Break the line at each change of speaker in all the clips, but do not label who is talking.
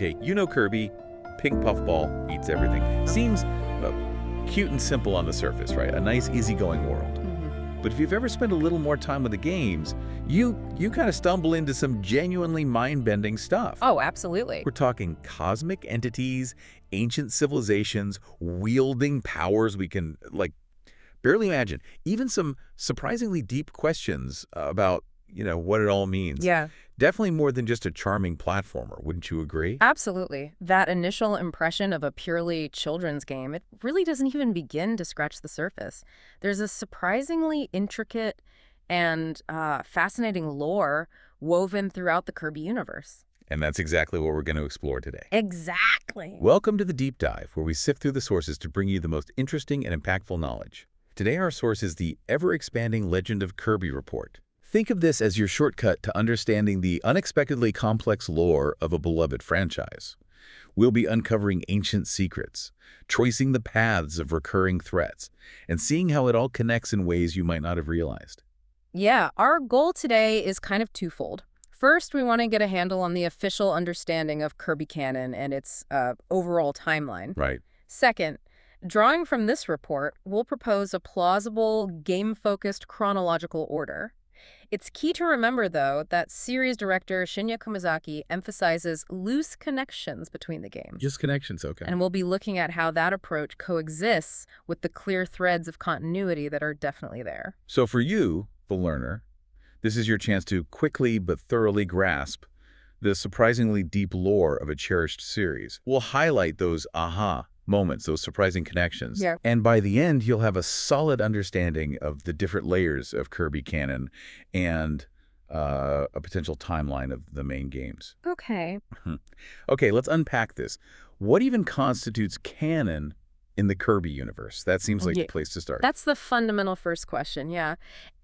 Okay, you know Kirby, pink puffball eats everything. Seems cute and simple on the surface, right? A nice, easygoing world. But if you've ever spent a little more time with the games, you kind of stumble into some genuinely mind-bending stuff.
Oh, absolutely.
We're talking cosmic entities, ancient civilizations, wielding powers we can, barely imagine. Even some surprisingly deep questions about, what it all means.
Yeah,
Definitely more than just a charming platformer, wouldn't you agree?
absolutely. That initial impression of a purely children's game, it really doesn't even begin to scratch the surface. There's a surprisingly intricate and fascinating lore woven throughout the Kirby universe.
And that's exactly what we're going to explore today.
Exactly.
Welcome to The Deep Dive, where we sift through the sources to bring you the most interesting and impactful knowledge. Today our source is the ever-expanding Legend of Kirby report. Think of this as your shortcut to understanding the unexpectedly complex lore of a beloved franchise. We'll be uncovering ancient secrets, tracing the paths of recurring threats, and seeing how it all connects in ways you might not have realized.
Yeah, our goal today is kind of twofold. First, we want to get a handle on the official understanding of Kirby canon and its overall timeline.
Right.
Second, drawing from this report, we'll propose a plausible, game-focused chronological order. It's key to remember, though, that series director Shinya Kumazaki emphasizes loose connections between the games.
Just connections, okay.
And we'll be looking at how that approach coexists with the clear threads of continuity that are definitely there.
So for you, the learner, this is your chance to quickly but thoroughly grasp the surprisingly deep lore of a cherished series. We'll highlight those aha moments, those surprising connections.
Yeah.
And by the end, you'll have a solid understanding of the different layers of Kirby canon and a potential timeline of the main games.
Okay.
Okay, let's unpack this. What even constitutes canon in the Kirby universe? That seems like the place to start.
That's the fundamental first question, yeah.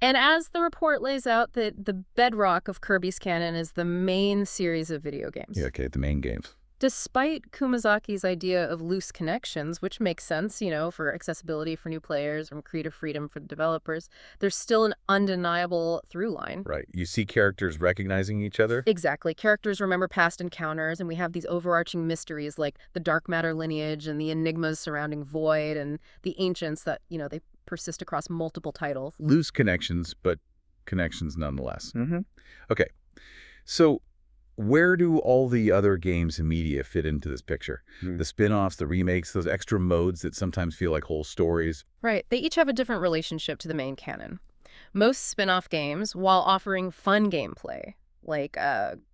And as the report lays out, the bedrock of Kirby's canon is the main series of video games.
Yeah, okay, the main games.
Despite Kumazaki's idea of loose connections, which makes sense, for accessibility for new players and creative freedom for the developers, there's still an undeniable through line.
Right. You see characters recognizing each other?
Exactly. Characters remember past encounters, and we have these overarching mysteries like the dark matter lineage and the enigmas surrounding Void and the ancients that, they persist across multiple titles.
Loose connections, but connections nonetheless.
Mm-hmm.
Okay. So where do all the other games and media fit into this picture? The spin-offs, the remakes, those extra modes that sometimes feel like whole stories?
Right. They each have a different relationship to the main canon. Most spin-off games, while offering fun gameplay, like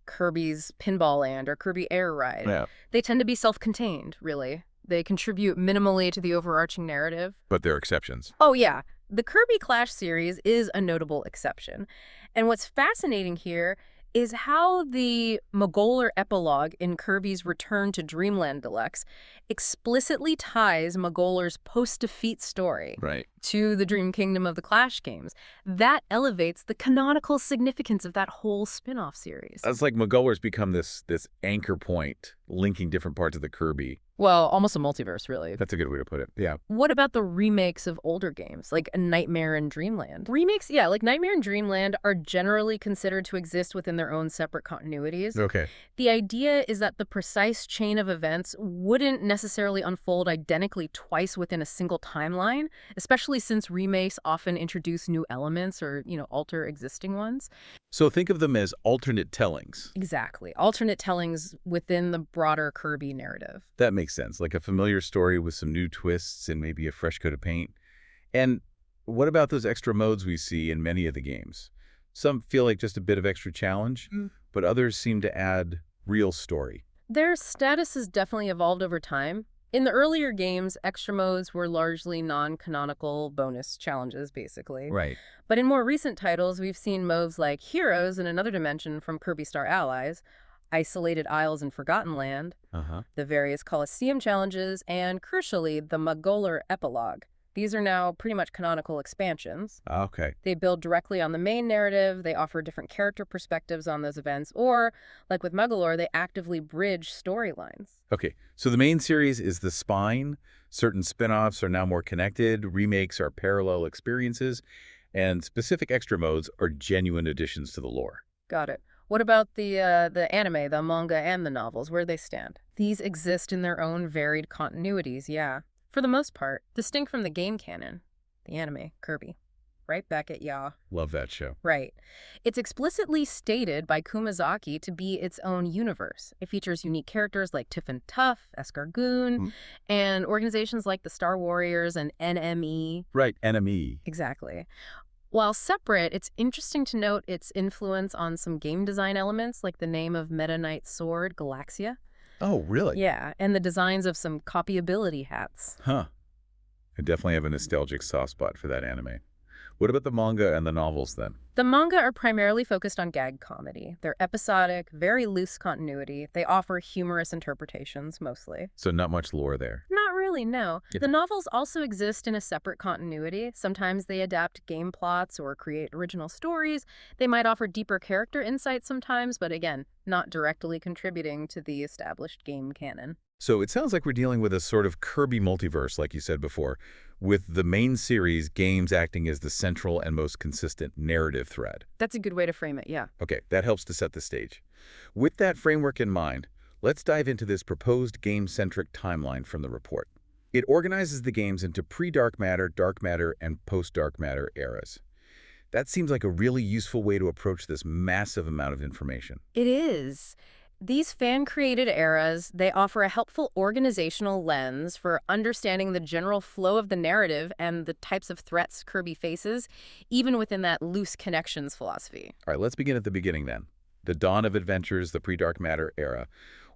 Kirby's Pinball Land or Kirby Air Ride, they tend to be self-contained, really. They contribute minimally to the overarching narrative.
But there are exceptions.
Oh, yeah. The Kirby Clash series is a notable exception. And what's fascinating here is how the Mogoller epilogue in Kirby's Return to Dreamland Deluxe explicitly ties Mogoller's post-defeat story to the Dream Kingdom of the Clash games. That elevates the canonical significance of that whole spin-off series.
It's like Mogoller's become this anchor point linking different parts of the Kirby.
Well, almost a multiverse, really.
That's a good way to put it, yeah.
What about the remakes of older games, like Nightmare and Dreamland? Remakes, yeah, like Nightmare and Dreamland are generally considered to exist within their own separate continuities.
Okay.
The idea is that the precise chain of events wouldn't necessarily unfold identically twice within a single timeline, especially since remakes often introduce new elements or, alter existing ones.
So think of them as alternate tellings.
Exactly. Alternate tellings within the broader Kirby narrative.
That makes sense, like a familiar story with some new twists and maybe a fresh coat of paint. And what about those extra modes we see in many of the games? Some feel like just a bit of extra challenge, but others seem to add real story.
Their status has definitely evolved over time. In the earlier games, extra modes were largely non-canonical bonus challenges, basically.
Right.
But in more recent titles, we've seen modes like Heroes in Another Dimension from Kirby Star Allies, Isolated Isles in Forgotten Land, the various Colosseum challenges, and, crucially, the Mogoller epilogue. These are now pretty much canonical expansions.
Okay.
They build directly on the main narrative, they offer different character perspectives on those events, or, like with Mogoller, they actively bridge storylines.
Okay, so the main series is the spine. Certain spin-offs are now more connected, remakes are parallel experiences, and specific extra modes are genuine additions to the lore.
Got it. What about the anime, the manga, and the novels? Where they stand? These exist in their own varied continuities, yeah. For the most part, distinct from the game canon, the anime, Kirby. Right back at ya.
Love that show.
Right. It's explicitly stated by Kumazaki to be its own universe. It features unique characters like Tiff and Tuff, Escargoon, and organizations like the Star Warriors and NME.
Right, NME.
Exactly. While separate, it's interesting to note its influence on some game design elements, like the name of Meta Knight's sword, Galaxia.
Oh, really?
Yeah, and the designs of some copyability hats.
Huh. I definitely have a nostalgic soft spot for that anime. What about the manga and the novels, then?
The manga are primarily focused on gag comedy. They're episodic, very loose continuity. They offer humorous interpretations, mostly.
So not much lore there.
Not really, no.
Yeah.
The novels also exist in a separate continuity. Sometimes they adapt game plots or create original stories. They might offer deeper character insights sometimes, but again, not directly contributing to the established game canon.
So it sounds like we're dealing with a sort of Kirby multiverse, like you said before, with the main series games acting as the central and most consistent narrative thread.
That's a good way to frame it, yeah.
Okay, that helps to set the stage. With that framework in mind, let's dive into this proposed game-centric timeline from the report. It organizes the games into pre-dark matter, and post-dark matter eras. That seems like a really useful way to approach this massive amount of information.
It is. These fan-created eras, they offer a helpful organizational lens for understanding the general flow of the narrative and the types of threats Kirby faces, even within that loose connections philosophy.
All right, let's begin at the beginning then. The dawn of adventures, the pre-dark matter era.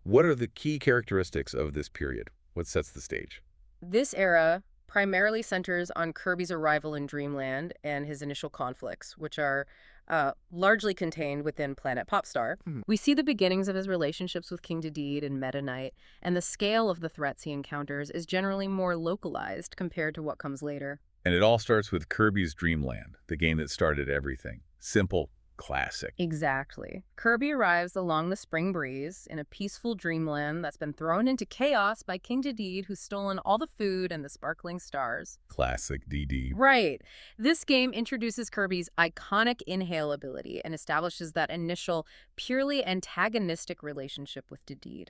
What are the key characteristics of this period? What sets the stage?
This era primarily centers on Kirby's arrival in Dreamland and his initial conflicts, which are largely contained within planet Popstar. We see the beginnings of his relationships with King Dedede and Meta Knight, and the scale of the threats he encounters is generally more localized compared to what comes later.
And it all starts with Kirby's Dreamland, the game that started everything. Simple, classic.
Exactly. Kirby arrives along the spring breeze in a peaceful dreamland that's been thrown into chaos by King Dedede, who's stolen all the food and the sparkling stars.
Classic DD.
Right. This game introduces Kirby's iconic inhale ability and establishes that initial, purely antagonistic relationship with Dedede.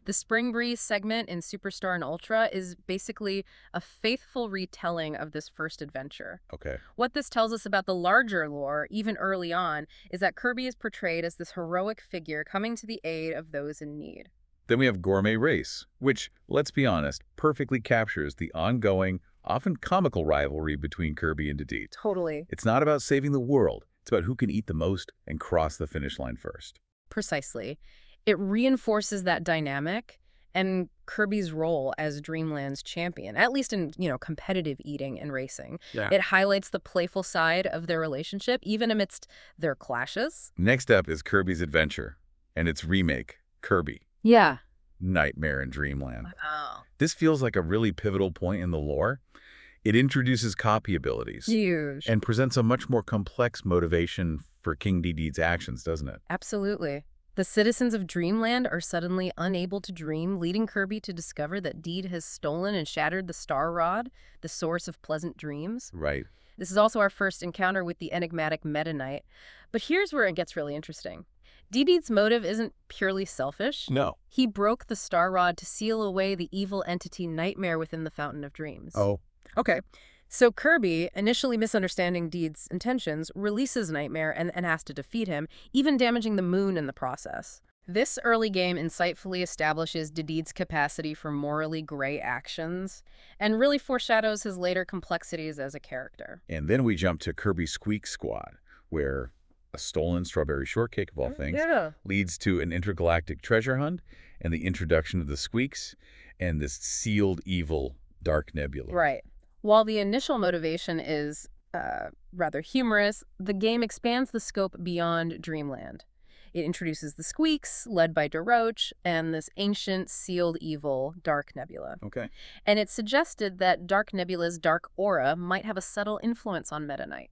The Spring Breeze segment in Superstar and Ultra is basically a faithful retelling of this first adventure.
Okay.
What this tells us about the larger lore, even early on, is that Kirby is portrayed as this heroic figure coming to the aid of those in need.
Then we have Gourmet Race, which, let's be honest, perfectly captures the ongoing, often comical rivalry between Kirby and Dedede.
Totally.
It's not about saving the world. It's about who can eat the most and cross the finish line first.
Precisely. It reinforces that dynamic and Kirby's role as Dreamland's champion, at least in, competitive eating and racing.
Yeah.
It highlights the playful side of their relationship, even amidst their clashes.
Next up is Kirby's Adventure and its remake, Kirby.
Yeah.
Nightmare in Dreamland.
Oh.
This feels like a really pivotal point in the lore. It introduces copy abilities.
Huge.
And presents a much more complex motivation for King Dedede's actions, doesn't it?
Absolutely. The citizens of Dreamland are suddenly unable to dream, leading Kirby to discover that Dedede has stolen and shattered the Star Rod, the source of pleasant dreams.
Right.
This is also our first encounter with the enigmatic Meta Knight. But here's where it gets really interesting. Dedede's motive isn't purely selfish.
No.
He broke the Star Rod to seal away the evil entity Nightmare within the Fountain of Dreams.
Oh.
Okay. So Kirby, initially misunderstanding Dedede's intentions, releases Nightmare and has to defeat him, even damaging the moon in the process. This early game insightfully establishes Dedede's capacity for morally gray actions and really foreshadows his later complexities as a character.
And then we jump to Kirby Squeak Squad, where a stolen strawberry shortcake, of all things, leads to an intergalactic treasure hunt and the introduction of the Squeaks and this sealed evil Dark Nebula.
Right. While the initial motivation is rather humorous, the game expands the scope beyond Dreamland. It introduces the Squeaks, led by DeRoche, and this ancient, sealed evil, Dark Nebula.
Okay.
And it's suggested that Dark Nebula's dark aura might have a subtle influence on Meta Knight,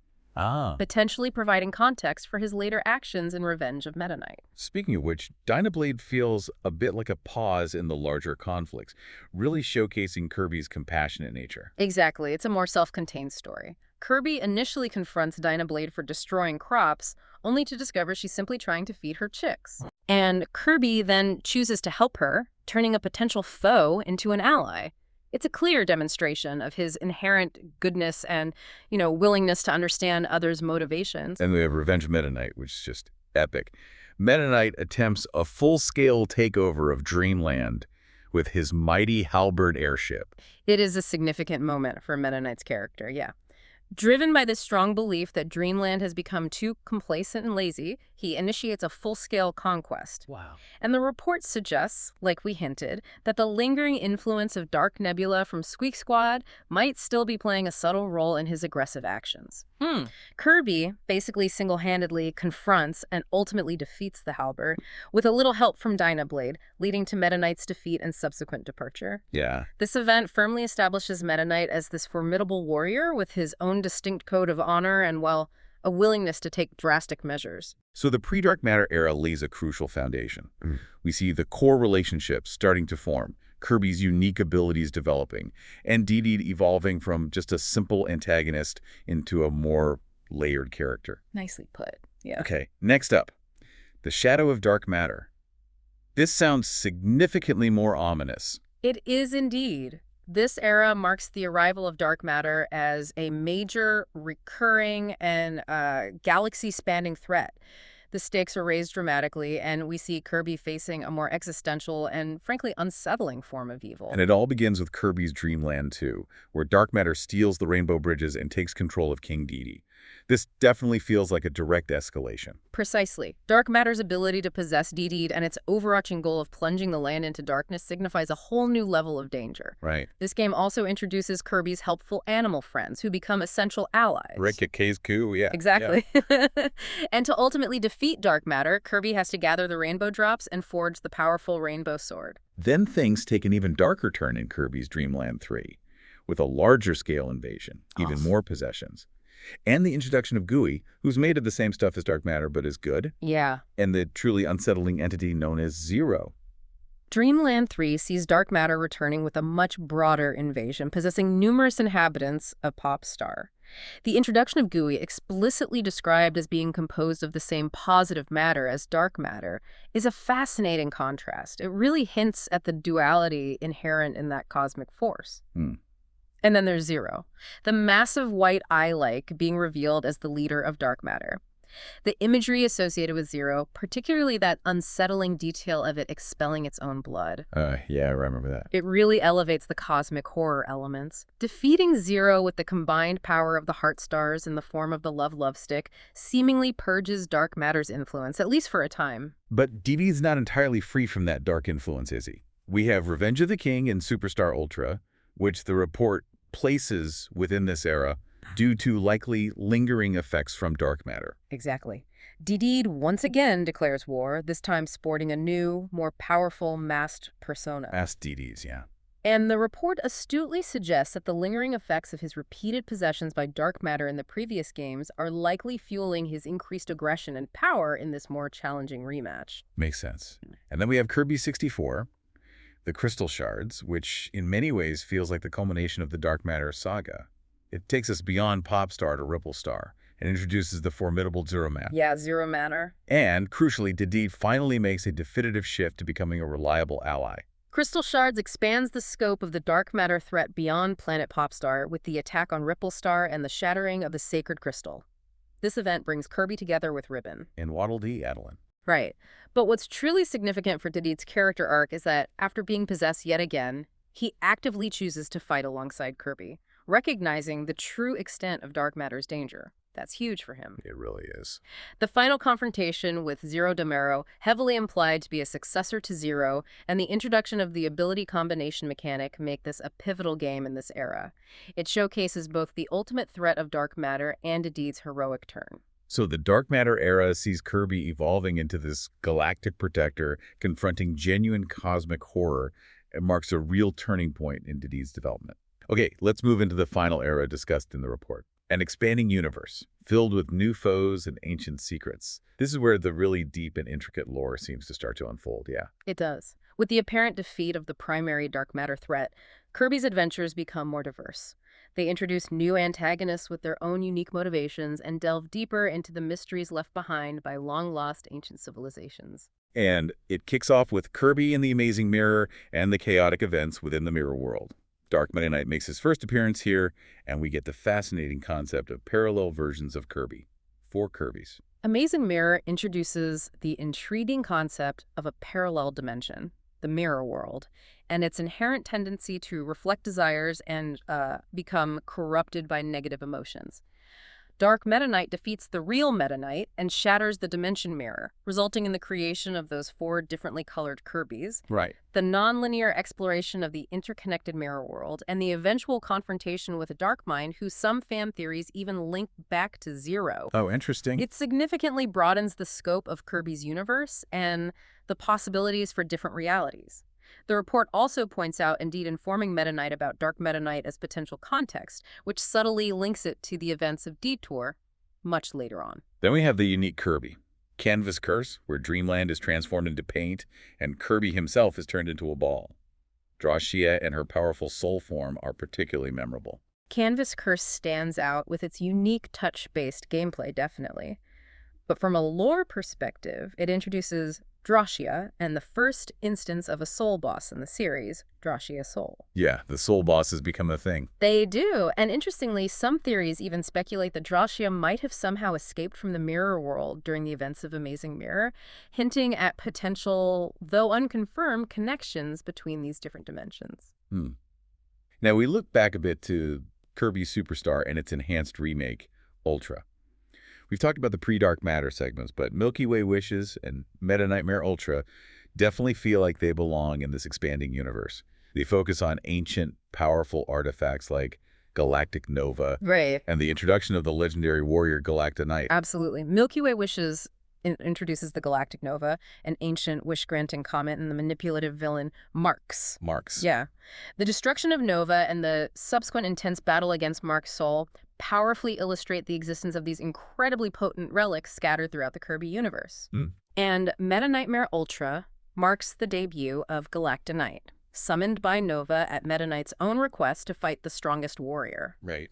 potentially providing context for his later actions in revenge of Meta Knight.
Speaking of which, Dynablade feels a bit like a pause in the larger conflicts, really showcasing Kirby's compassionate nature.
Exactly. It's a more self-contained story. Kirby initially confronts Dynablade for destroying crops, only to discover she's simply trying to feed her chicks. And Kirby then chooses to help her, turning a potential foe into an ally. It's a clear demonstration of his inherent goodness and, willingness to understand others' motivations.
And we have Revenge Meta Knight, which is just epic. Meta Knight attempts a full-scale takeover of Dreamland with his mighty halberd airship.
It is a significant moment for Meta Knight's character, yeah. Driven by this strong belief that Dreamland has become too complacent and lazy, he initiates a full-scale conquest.
Wow.
And the report suggests, like we hinted, that the lingering influence of Dark Nebula from Squeak Squad might still be playing a subtle role in his aggressive actions. Kirby basically single-handedly confronts and ultimately defeats the halberd, with a little help from Dynablade, leading to Meta Knight's defeat and subsequent departure.
Yeah.
This event firmly establishes Meta Knight as this formidable warrior with his own distinct code of honor and, a willingness to take drastic measures.
So the pre-Dark Matter era lays a crucial foundation. We see the core relationships starting to form, Kirby's unique abilities developing, and Dedede evolving from just a simple antagonist into a more layered character.
Nicely put, yeah.
Okay, next up, the Shadow of Dark Matter. This sounds significantly more ominous.
It is indeed. This era marks the arrival of dark matter as a major, recurring, and galaxy-spanning threat. The stakes are raised dramatically, and we see Kirby facing a more existential and, frankly, unsettling form of evil.
And it all begins with Kirby's Dreamland 2, where dark matter steals the Rainbow Bridges and takes control of King Dedede. This definitely feels like a direct escalation.
Precisely. Dark matter's ability to possess Dedede and its overarching goal of plunging the land into darkness signifies a whole new level of danger.
Right.
This game also introduces Kirby's helpful animal friends, who become essential allies.
Rikku, yeah.
Exactly. Yeah. And to ultimately defeat dark matter, Kirby has to gather the rainbow drops and forge the powerful rainbow sword.
Then things take an even darker turn in Kirby's Dreamland 3, with a larger scale invasion, even more possessions. And the introduction of Gooey, who's made of the same stuff as dark matter but is good.
Yeah.
And the truly unsettling entity known as Zero.
Dreamland 3 sees dark matter returning with a much broader invasion, possessing numerous inhabitants of Popstar. The introduction of Gooey, explicitly described as being composed of the same positive matter as dark matter, is a fascinating contrast. It really hints at the duality inherent in that cosmic force. And then there's Zero, the massive white eye-like being revealed as the leader of dark matter. The imagery associated with Zero, particularly that unsettling detail of it expelling its own blood.
Yeah, I remember that.
It really elevates the cosmic horror elements. Defeating Zero with the combined power of the Heart Stars in the form of the Love Stick seemingly purges dark matter's influence, at least for a time.
But Dedede's not entirely free from that dark influence, is he? We have Revenge of the King and Superstar Ultra, which the report places within this era due to likely lingering effects from dark matter.
Exactly. Dedede once again declares war, this time sporting a new, more powerful masked persona.
Masked Dedede's, yeah.
And the report astutely suggests that the lingering effects of his repeated possessions by dark matter in the previous games are likely fueling his increased aggression and power in this more challenging rematch.
Makes sense. And then we have Kirby 64, the Crystal Shards, which in many ways feels like the culmination of the dark matter saga. It takes us beyond Popstar to Ripple Star and introduces the formidable Zero Matter.
Yeah, Zero Matter.
And, crucially, Dedede finally makes a definitive shift to becoming a reliable ally.
Crystal Shards expands the scope of the dark matter threat beyond planet Popstar with the attack on Ripple Star and the shattering of the Sacred Crystal. This event brings Kirby together with Ribbon.
And Waddle Dee Adeline.
Right. But what's truly significant for Dedede's character arc is that, after being possessed yet again, he actively chooses to fight alongside Kirby, recognizing the true extent of dark matter's danger. That's huge for him.
It really is.
The final confrontation with Zero Demero, heavily implied to be a successor to Zero, and the introduction of the ability combination mechanic make this a pivotal game in this era. It showcases both the ultimate threat of dark matter and Dedede's heroic turn.
So the dark matter era sees Kirby evolving into this galactic protector, confronting genuine cosmic horror. It marks a real turning point in Dedede's development. Okay, let's move into the final era discussed in the report. An expanding universe, filled with new foes and ancient secrets. This is where the really deep and intricate lore seems to start to unfold, yeah.
It does. With the apparent defeat of the primary dark matter threat, Kirby's adventures become more diverse. They introduce new antagonists with their own unique motivations and delve deeper into the mysteries left behind by long-lost ancient civilizations.
And it kicks off with Kirby and the Amazing Mirror and the chaotic events within the mirror world. Dark Meta Knight makes his first appearance here, and we get the fascinating concept of parallel versions of Kirby. 4 Kirbys.
Amazing Mirror introduces the intriguing concept of a parallel dimension, the mirror world, and its inherent tendency to reflect desires and become corrupted by negative emotions. Dark Meta Knight defeats the real Meta Knight and shatters the dimension mirror, resulting in the creation of those 4 differently colored Kirbys,
Right.
the nonlinear exploration of the interconnected mirror world, and the eventual confrontation with a Dark Mind who some fan theories even link back to Zero.
Oh, interesting.
It significantly broadens the scope of Kirby's universe and the possibilities for different realities. The report also points out, indeed informing Meta Knight about Dark Meta Knight as potential context, which subtly links it to the events of Detour much later on.
Then we have the unique Kirby. Canvas Curse, where Dreamland is transformed into paint, and Kirby himself is turned into a ball. Drashia and her powerful soul form are particularly memorable.
Canvas Curse stands out with its unique touch-based gameplay, definitely. But from a lore perspective, it introduces Drashia and the first instance of a soul boss in the series, Drashia Soul.
Yeah, the soul boss has become a thing.
They do, and interestingly, some theories even speculate that Drashia might have somehow escaped from the mirror world during the events of Amazing Mirror, hinting at potential, though unconfirmed, connections between these different dimensions.
Now, we look back a bit to Kirby Superstar and its enhanced remake, Ultra. We've talked about the pre-Dark Matter segments, but Milky Way Wishes and Meta Nightmare Ultra definitely feel like they belong in this expanding universe. They focus on ancient, powerful artifacts like Galactic Nova
Right.
and the introduction of the legendary warrior Galacta Knight.
Absolutely. Milky Way Wishes introduces the Galactic Nova, an ancient wish-granting comet, and the manipulative villain Marx. Yeah. The destruction of Nova and the subsequent intense battle against Mark's soul powerfully illustrate the existence of these incredibly potent relics scattered throughout the Kirby universe. And Meta Nightmare Ultra marks the debut of Galacta Knight, summoned by Nova at Meta Knight's own request to fight the strongest warrior.
Right.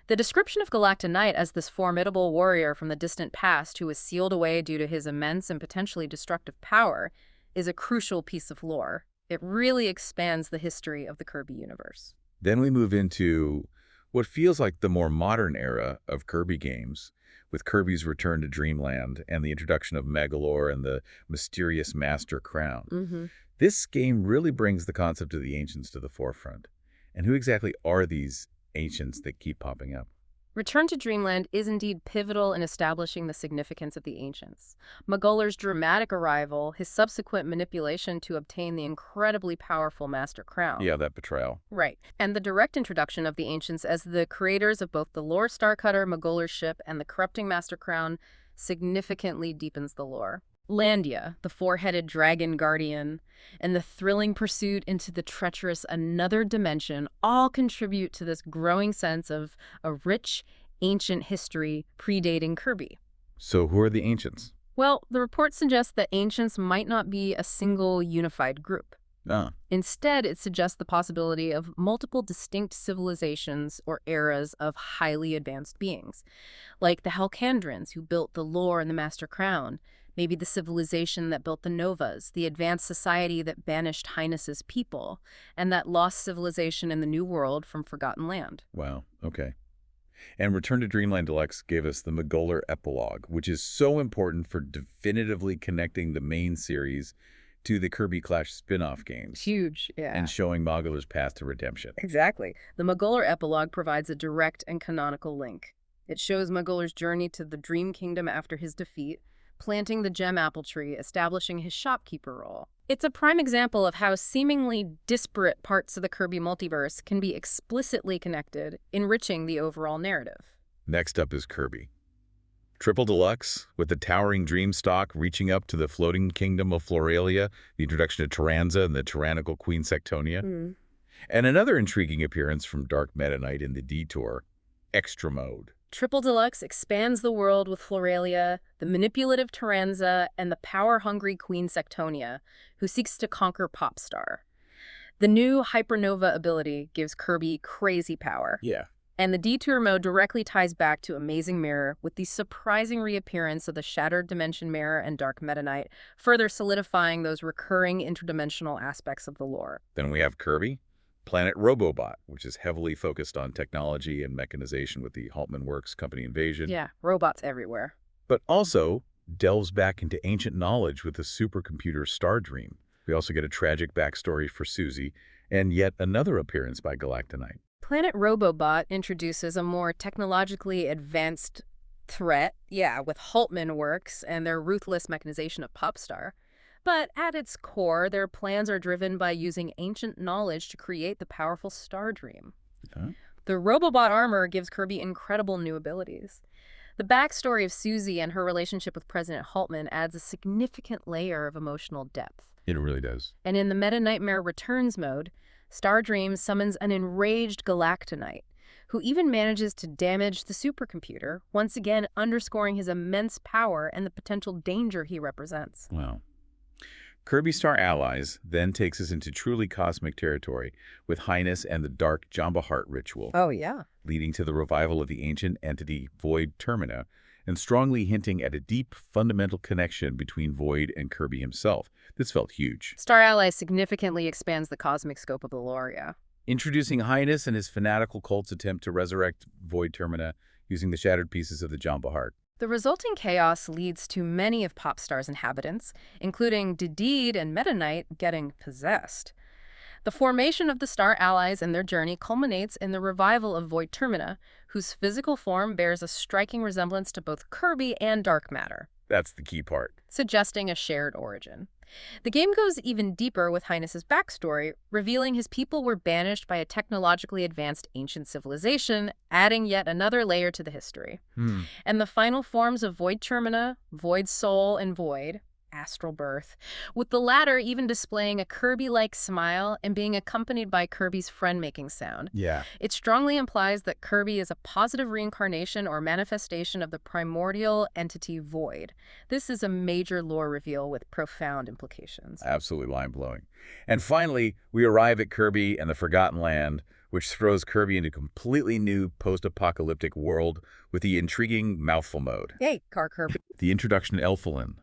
The description of Galacta Knight as this formidable warrior from the distant past who was sealed away due to his immense and potentially destructive power is a crucial piece of lore. It really expands the history of the Kirby universe.
Then we move into what feels like the more modern era of Kirby games, with Kirby's return to Dreamland and the introduction of Megalore and the mysterious Master Crown. This game really brings the concept of the ancients to the forefront. And who exactly are these ancients that keep popping up?
Return to Dreamland is indeed pivotal in establishing the significance of the ancients. Magolar's dramatic arrival, his subsequent manipulation to obtain the incredibly powerful Master Crown.
Yeah, that betrayal.
Right. And the direct introduction of the ancients as the creators of both the lore Starcutter, Magolar's ship, and the corrupting Master Crown significantly deepens the lore. Landia, the 4-headed dragon guardian, and the thrilling pursuit into the treacherous another dimension all contribute to this growing sense of a rich, ancient history predating Kirby.
So who are the ancients?
Well, the report suggests that ancients might not be a single unified group. Instead, it suggests the possibility of multiple distinct civilizations or eras of highly advanced beings, like the Halcandrins who built the lore and the Master Crown, maybe the civilization that built the Novas, the advanced society that banished Highness's people, and that lost civilization in the New World from Forgotten Land.
Wow, okay. And Return to Dreamland Deluxe gave us the Magolar epilogue, which is so important for definitively connecting the main series to the Kirby Clash spin-off games.
Huge, yeah.
And showing Magolar's path to redemption.
Exactly. The Magolar epilogue provides a direct and canonical link. It shows Magolar's journey to the Dream Kingdom after his defeat, planting the gem apple tree, establishing his shopkeeper role. It's a prime example of how seemingly disparate parts of the Kirby multiverse can be explicitly connected, enriching the overall narrative.
Next up is Kirby. Triple Deluxe, with the towering Dreamstalk reaching up to the floating kingdom of Floralia, the introduction of Tyranza and the tyrannical Queen Sectonia, and another intriguing appearance from Dark Meta Knight in the Detour, Extra Mode.
Triple Deluxe expands the world with Floralia, the manipulative Taranza, and the power-hungry Queen Sectonia, who seeks to conquer Popstar. The new Hypernova ability gives Kirby crazy power.
Yeah.
And the Detour mode directly ties back to Amazing Mirror with the surprising reappearance of the Shattered Dimension Mirror and Dark Meta Knight, further solidifying those recurring interdimensional aspects of the lore.
Then we have Kirby, Planet Robobot, which is heavily focused on technology and mechanization with the Haltman Works company invasion.
Yeah, robots everywhere.
But also delves back into ancient knowledge with the supercomputer Stardream. We also get a tragic backstory for Susie, and yet another appearance by Galactonite.
Planet Robobot introduces a more technologically advanced threat, with Haltman Works and their ruthless mechanization of Popstar. But at its core, their plans are driven by using ancient knowledge to create the powerful Stardream.
Huh?
The Robobot armor gives Kirby incredible new abilities. The backstory of Susie and her relationship with President Haltman adds a significant layer of emotional depth.
It really does.
And in the Meta Nightmare Returns mode, Stardream summons an enraged Galactonite, who even manages to damage the supercomputer, once again underscoring his immense power and the potential danger he represents.
Wow. Kirby Star Allies then takes us into truly cosmic territory with Highness and the Dark Jamba Heart ritual.
Oh, yeah.
Leading to the revival of the ancient entity Void Termina, and strongly hinting at a deep, fundamental connection between Void and Kirby himself. This felt huge.
Star Allies significantly expands the cosmic scope of the lore, yeah.
Introducing Highness and his fanatical cult's attempt to resurrect Void Termina using the shattered pieces of the Jamba Heart.
The resulting chaos leads to many of Popstar's inhabitants, including Dedede and Meta Knight, getting possessed. The formation of the Star Allies and their journey culminates in the revival of Void Termina, whose physical form bears a striking resemblance to both Kirby and Dark Matter.
That's the key part.
Suggesting a shared origin. The game goes even deeper with Highness's backstory, revealing his people were banished by a technologically advanced ancient civilization, adding yet another layer to the history. And the final forms of Void Termina, Void Soul, and Void, astral birth, with the latter even displaying a Kirby-like smile and being accompanied by Kirby's friend-making sound.
Yeah.
It strongly implies that Kirby is a positive reincarnation or manifestation of the primordial entity Void. This is a major lore reveal with profound implications.
Absolutely mind-blowing. And finally, we arrive at Kirby and the Forgotten Land, which throws Kirby into a completely new post-apocalyptic world with the intriguing Mouthful mode.
Yay, Car Kirby.
The introduction to Elfilin,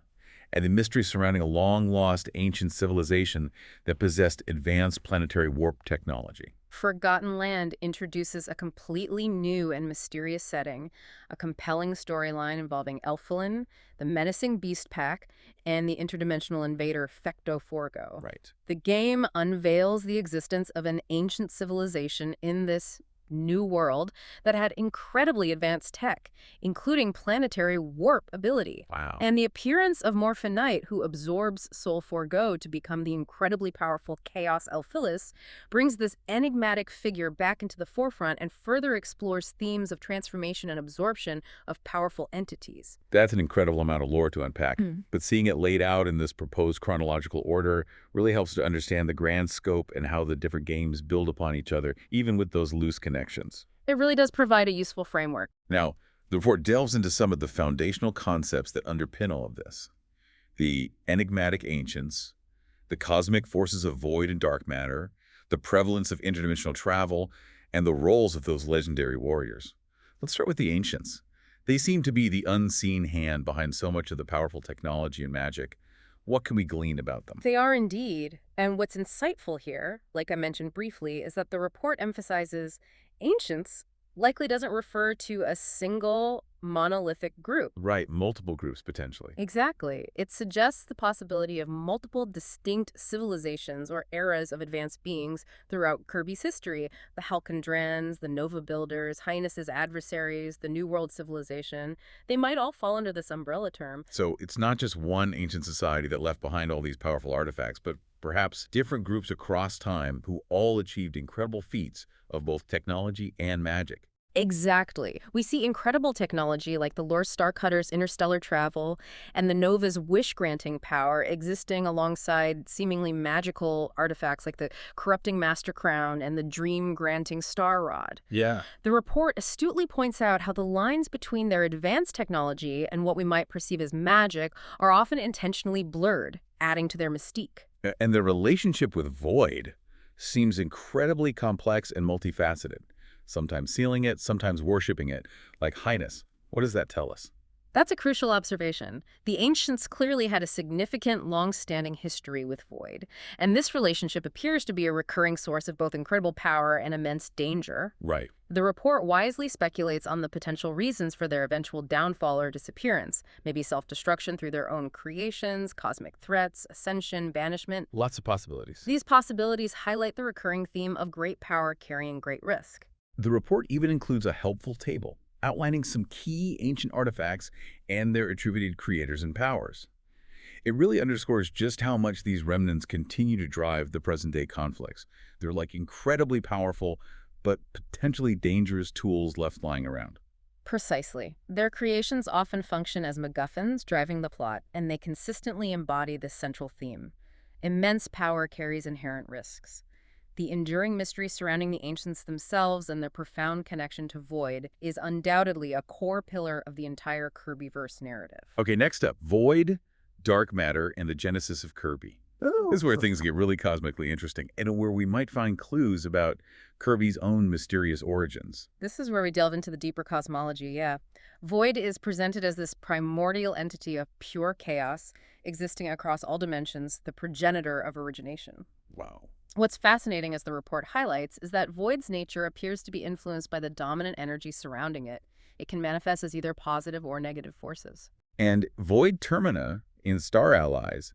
and the mystery surrounding a long-lost ancient civilization that possessed advanced planetary warp technology.
Forgotten Land introduces a completely new and mysterious setting, a compelling storyline involving Elfilin, the menacing Beast Pack, and the interdimensional invader Fecto Forgo.
Right.
The game unveils the existence of an ancient civilization in this new world that had incredibly advanced tech, including planetary warp ability.
Wow.
And the appearance of Morphin Knight, who absorbs Soul Forgo to become the incredibly powerful Chaos Elphilis, brings this enigmatic figure back into the forefront and further explores themes of transformation and absorption of powerful entities.
That's an incredible amount of lore to unpack, but seeing it laid out in this proposed chronological order really helps to understand the grand scope and how the different games build upon each other, even with those loose connections.
It really does provide a useful framework.
Now, the report delves into some of the foundational concepts that underpin all of this. The enigmatic ancients, the cosmic forces of void and dark matter, the prevalence of interdimensional travel, and the roles of those legendary warriors. Let's start with the ancients. They seem to be the unseen hand behind so much of the powerful technology and magic. What can we glean about them?
They are indeed. And what's insightful here, like I mentioned briefly, is that the report emphasizes ancients likely doesn't refer to a single monolithic group.
Right, multiple groups potentially.
Exactly. It suggests the possibility of multiple distinct civilizations or eras of advanced beings throughout Kirby's history. The Halcondrans, the Nova Builders, Highness's adversaries, the New World Civilization. They might all fall under this umbrella term.
So it's not just one ancient society that left behind all these powerful artifacts, but perhaps different groups across time who all achieved incredible feats of both technology and magic.
Exactly. We see incredible technology like the Lord Starcutter's interstellar travel and the Nova's wish-granting power existing alongside seemingly magical artifacts like the corrupting Master Crown and the dream-granting Star Rod.
Yeah.
The report astutely points out how the lines between their advanced technology and what we might perceive as magic are often intentionally blurred, adding to their mystique.
And the relationship with void seems incredibly complex and multifaceted, sometimes sealing it, sometimes worshiping it, like Highness. What does that tell us?
That's a crucial observation. The ancients clearly had a significant, long-standing history with void, and this relationship appears to be a recurring source of both incredible power and immense danger.
Right.
The report wisely speculates on the potential reasons for their eventual downfall or disappearance, maybe self-destruction through their own creations, cosmic threats, ascension, banishment.
Lots of possibilities.
These possibilities highlight the recurring theme of great power carrying great risk.
The report even includes a helpful table outlining some key ancient artifacts and their attributed creators and powers. It really underscores just how much these remnants continue to drive the present-day conflicts. They're like incredibly powerful, but potentially dangerous tools left lying around.
Precisely. Their creations often function as MacGuffins driving the plot, and they consistently embody this central theme. Immense power carries inherent risks. The enduring mystery surrounding the ancients themselves and their profound connection to void is undoubtedly a core pillar of the entire Kirbyverse narrative.
Okay, next up, void, dark matter, and the genesis of Kirby. This is where things get really cosmically interesting, and where we might find clues about Kirby's own mysterious origins.
This is where we delve into the deeper cosmology, yeah. Void is presented as this primordial entity of pure chaos, existing across all dimensions, the progenitor of origination.
Wow.
What's fascinating, as the report highlights, is that void's nature appears to be influenced by the dominant energy surrounding it. It can manifest as either positive or negative forces.
And void termina in Star Allies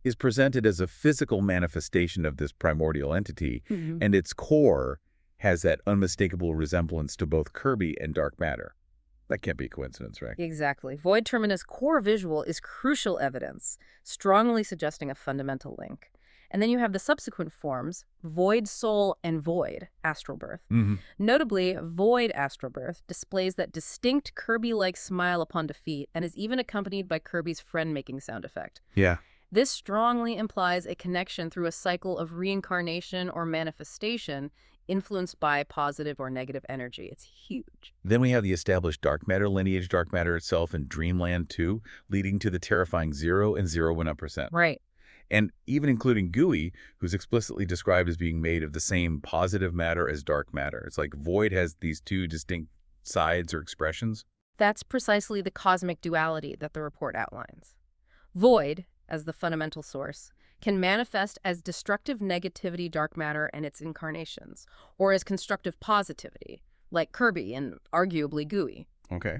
is presented as a physical manifestation of this primordial entity, and its core has that unmistakable resemblance to both Kirby and dark matter. That can't be a coincidence, right?
Exactly. Void termina's core visual is crucial evidence, strongly suggesting a fundamental link. And then you have the subsequent forms, void soul and void astral birth. Notably, void astral birth displays that distinct Kirby-like smile upon defeat and is even accompanied by Kirby's friend-making sound effect.
Yeah.
This strongly implies a connection through a cycle of reincarnation or manifestation influenced by positive or negative energy. It's huge.
Then we have the established dark matter lineage, dark matter itself in Dreamland 2, leading to the terrifying 0 and 0.1%.
Right.
And even including Gooey, who's explicitly described as being made of the same positive matter as dark matter. It's like void has these two distinct sides or expressions.
That's precisely the cosmic duality that the report outlines. Void, as the fundamental source, can manifest as destructive negativity dark matter and its incarnations, or as constructive positivity, like Kirby and arguably Gooey.
Okay.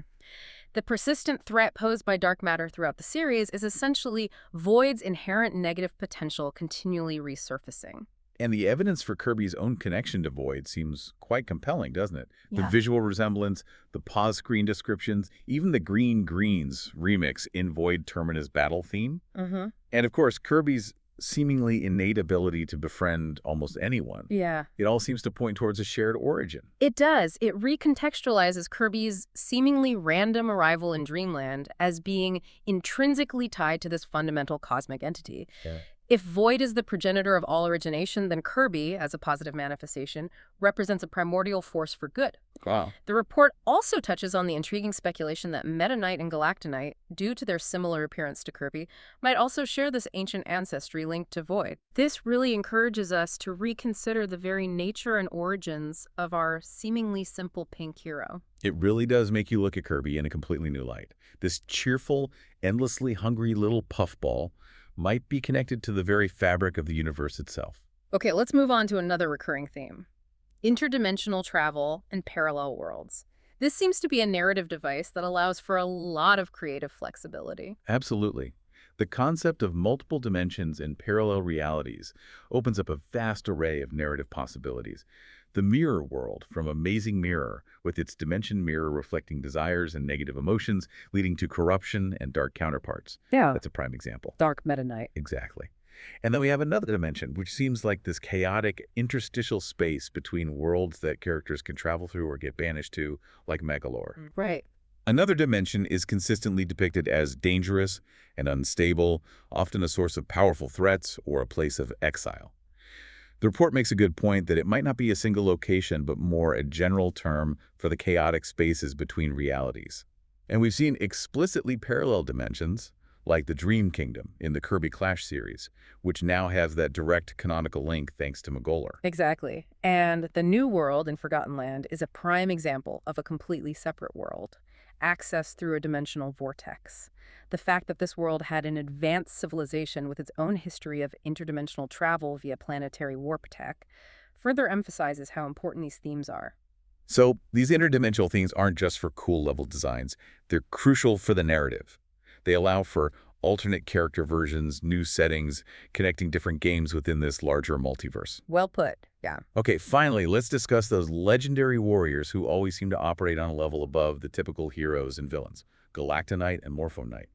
The persistent threat posed by dark matter throughout the series is essentially void's inherent negative potential continually resurfacing.
And the evidence for Kirby's own connection to void seems quite compelling, doesn't it?
Yeah.
The visual resemblance, the pause screen descriptions, even the Green Greens remix in Void Termina's battle theme. And of course, Kirby's seemingly innate ability to befriend almost anyone.
Yeah.
It all seems to point towards a shared origin.
It does. It recontextualizes Kirby's seemingly random arrival in Dreamland as being intrinsically tied to this fundamental cosmic entity.
Yeah.
If void is the progenitor of all origination, then Kirby, as a positive manifestation, represents a primordial force for good.
Wow.
The report also touches on the intriguing speculation that Meta Knight and Galactonite, due to their similar appearance to Kirby, might also share this ancient ancestry linked to void. This really encourages us to reconsider the very nature and origins of our seemingly simple pink hero.
It really does make you look at Kirby in a completely new light. This cheerful, endlessly hungry little puffball might be connected to the very fabric of the universe itself.
Okay, let's move on to another recurring theme. Interdimensional travel and parallel worlds. This seems to be a narrative device that allows for a lot of creative flexibility.
Absolutely. The concept of multiple dimensions and parallel realities opens up a vast array of narrative possibilities. The mirror world from Amazing Mirror, with its dimension mirror reflecting desires and negative emotions, leading to corruption and dark counterparts.
Yeah.
That's a prime example.
Dark Meta Knight.
Exactly. And then we have another dimension, which seems like this chaotic interstitial space between worlds that characters can travel through or get banished to, like Megalore.
Right.
Another dimension is consistently depicted as dangerous and unstable, often a source of powerful threats or a place of exile. The report makes a good point that it might not be a single location, but more a general term for the chaotic spaces between realities. And we've seen explicitly parallel dimensions, like the Dream Kingdom in the Kirby Clash series, which now has that direct canonical link thanks to Magolor.
Exactly. And the New World in Forgotten Land is a prime example of a completely separate world, accessed through a dimensional vortex. The fact that this world had an advanced civilization with its own history of interdimensional travel via planetary warp tech further emphasizes how important these themes are.
So these interdimensional themes aren't just for cool level designs, they're crucial for the narrative. They allow for alternate character versions, new settings, connecting different games within this larger multiverse.
Well put. Yeah.
Okay, finally, let's discuss those legendary warriors who always seem to operate on a level above the typical heroes and villains, Galactonite and Morphonite.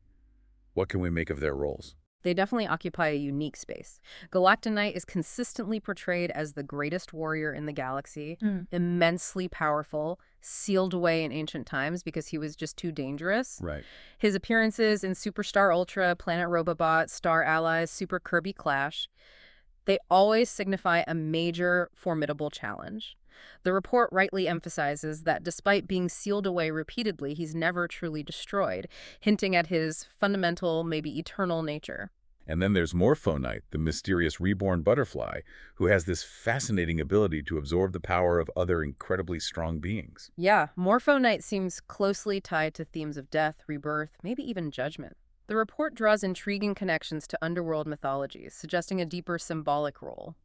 What can we make of their roles?
They definitely occupy a unique space. Galactonite is consistently portrayed as the greatest warrior in the galaxy, immensely powerful, sealed away in ancient times because he was just too dangerous.
Right.
His appearances in Superstar Ultra, Planet Robobot, Star Allies, Super Kirby Clash, they always signify a major, formidable challenge. The report rightly emphasizes that despite being sealed away repeatedly, he's never truly destroyed, hinting at his fundamental, maybe eternal nature.
And then there's Morphonite, the mysterious reborn butterfly, who has this fascinating ability to absorb the power of other incredibly strong beings.
Yeah, Morphonite seems closely tied to themes of death, rebirth, maybe even judgment. The report draws intriguing connections to underworld mythologies, suggesting a deeper symbolic role.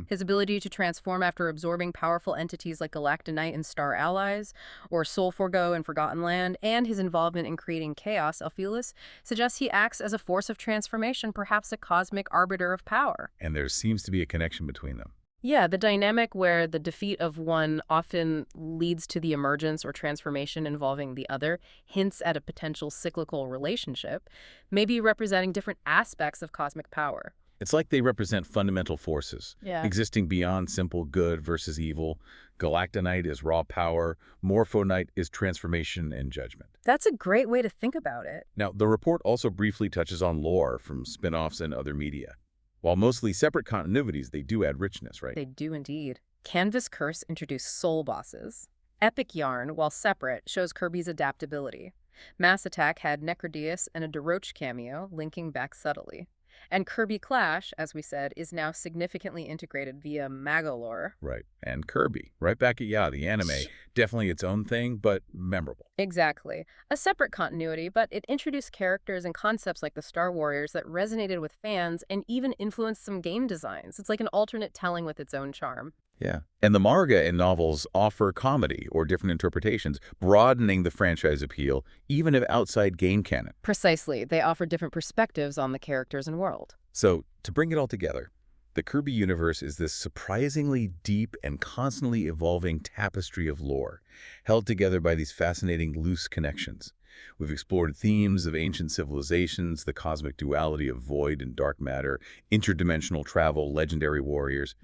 His ability to transform after absorbing powerful entities like Galactonite and Star Allies, or Soulforgo in Forgotten Land, and his involvement in creating chaos, Alpheus, suggests he acts as a force of transformation, perhaps a cosmic arbiter of power.
And there seems to be a connection between them.
Yeah, the dynamic where the defeat of one often leads to the emergence or transformation involving the other hints at a potential cyclical relationship, maybe representing different aspects of cosmic power.
It's like they represent fundamental forces,
Yeah.
existing beyond simple good versus evil. Galactonite is raw power. Morphonite is transformation and judgment.
That's a great way to think about it.
Now, the report also briefly touches on lore from spin-offs and other media. While mostly separate continuities, they do add richness, right?
They do indeed. Canvas Curse introduced soul bosses. Epic Yarn, while separate, shows Kirby's adaptability. Mass Attack had Necrodeus and a DeRoche cameo, linking back subtly. And Kirby Clash, as we said, is now significantly integrated via Magolor.
Right. And Kirby, right back at the anime. Definitely its own thing, but memorable.
Exactly. A separate continuity, but it introduced characters and concepts like the Star Warriors that resonated with fans and even influenced some game designs. It's like an alternate telling with its own charm.
Yeah. And the manga and novels offer comedy or different interpretations, broadening the franchise appeal, even if outside game canon.
Precisely. They offer different perspectives on the characters and world.
So, to bring it all together, the Kirby universe is this surprisingly deep and constantly evolving tapestry of lore, held together by these fascinating loose connections. We've explored themes of ancient civilizations, the cosmic duality of void and dark matter, interdimensional travel, legendary warriors.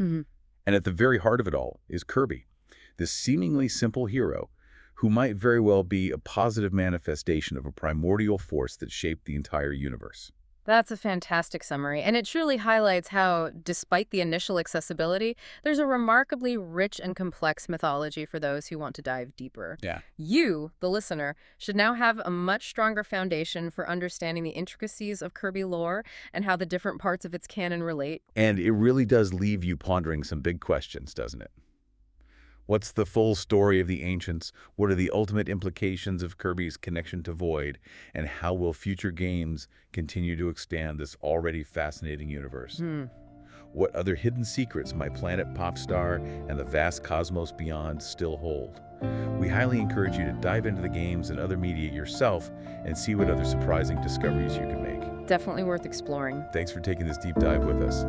And at the very heart of it all is Kirby, this seemingly simple hero who might very well be a positive manifestation of a primordial force that shaped the entire universe.
That's a fantastic summary, and it truly highlights how, despite the initial accessibility, there's a remarkably rich and complex mythology for those who want to dive deeper.
Yeah.
You, the listener, should now have a much stronger foundation for understanding the intricacies of Kirby lore and how the different parts of its canon relate.
And it really does leave you pondering some big questions, doesn't it? What's the full story of the ancients? What are the ultimate implications of Kirby's connection to Void? And how will future games continue to expand this already fascinating universe? What other hidden secrets might planet Popstar and the vast cosmos beyond still hold? We highly encourage you to dive into the games and other media yourself and see what other surprising discoveries you can make.
Definitely worth exploring.
Thanks for taking this deep dive with us.